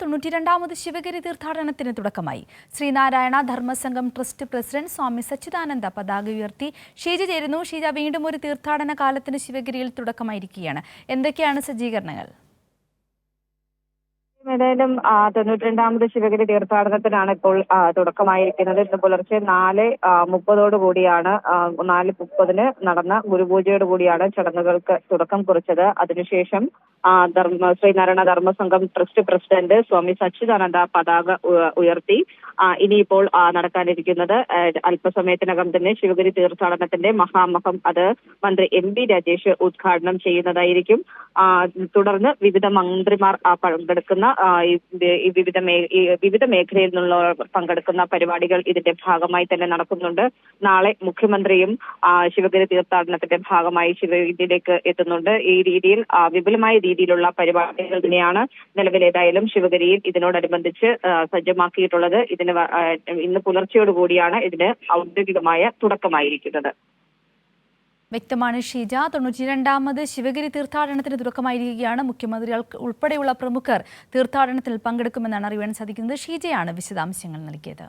92ാമത് ശിവഗിരി തീർത്ഥാടനത്തിന് തുടക്കമായി. Sreenarayana Dharmasangham trust president സ്വാമി സച്ചിദാനന്ദ പതാക ഉയർത്തി. ഷീജ ചേരുന്നു. ഷീജ, വീണ്ടും ഒരു തീർത്ഥാടന കാലത്തിന് ശിവഗിരിയിൽ തുടക്കമായിരിക്കുകയാണ്. എന്തൊക്കെയാണ് സജ്ജീകരണങ്ങൾ? ഏതായാലും 92ാമത് ശിവഗിരി തീർത്ഥാടനത്തിനാണ് ഇപ്പോൾ തുടക്കമായിരിക്കുന്നത്. ഇന്ന് പുലർച്ചെ 4:30 കൂടിയാണ് 4:30 നടന്ന ഗുരുപൂജയോട് കൂടിയാണ് ചടങ്ങുകൾക്ക് തുടക്കം കുറിച്ചത്. അതിനുശേഷം ശ്രീനാരായണ ധർമ്മസംഘം ട്രസ്റ്റ് പ്രസിഡന്റ് സ്വാമി സച്ചിദാനന്ദ പതാക ഉയർത്തി. ഇനിയിപ്പോൾ നടക്കാനിരിക്കുന്നത് അല്പസമയത്തിനകം തന്നെ ശിവഗിരി തീർത്ഥാടനത്തിന്റെ മഹാമഹം അത് മന്ത്രി MP രാജേഷ് ഉദ്ഘാടനം ചെയ്യുന്നതായിരിക്കും. തുടർന്ന് വിവിധ മന്ത്രിമാർ പങ്കെടുക്കുന്ന വിവിധ മേഖലയിൽ നിന്നുള്ളവർ പങ്കെടുക്കുന്ന പരിപാടികൾ ഇതിന്റെ ഭാഗമായി തന്നെ നടക്കുന്നുണ്ട്. നാളെ മുഖ്യമന്ത്രിയും ശിവഗിരി തീർത്ഥാടനത്തിന്റെ ഭാഗമായി ശിവഗിരിയിലേക്ക് എത്തുന്നുണ്ട്. ഈ രീതിയിൽ വിപുലമായ രീതിയിലുള്ള പരിപാടികൾ തന്നെയാണ് നിലവിലേതായാലും ശിവഗിരിയിൽ ഇതിനോടനുബന്ധിച്ച് സജ്ജമാക്കിയിട്ടുള്ളത്. ഇന്ന് പുലർച്ചയോടുകൂടിയാണ് ഇതിന് ഔദ്യോഗികമായ തുടക്കമായിരിക്കുന്നത്. വ്യക്തമാണ് ഷീജ. 92ാമത് ശിവഗിരി തീർത്ഥാടനത്തിന് തുടക്കമായിരിക്കുകയാണ്. മുഖ്യമന്ത്രി ഉൾപ്പെടെയുള്ള പ്രമുഖർ തീർത്ഥാടനത്തിൽ പങ്കെടുക്കുമെന്നാണ് അറിയാൻ സാധിക്കുന്നത്. ഷീജയാണ് വിശദാംശങ്ങൾ നൽകിയത്.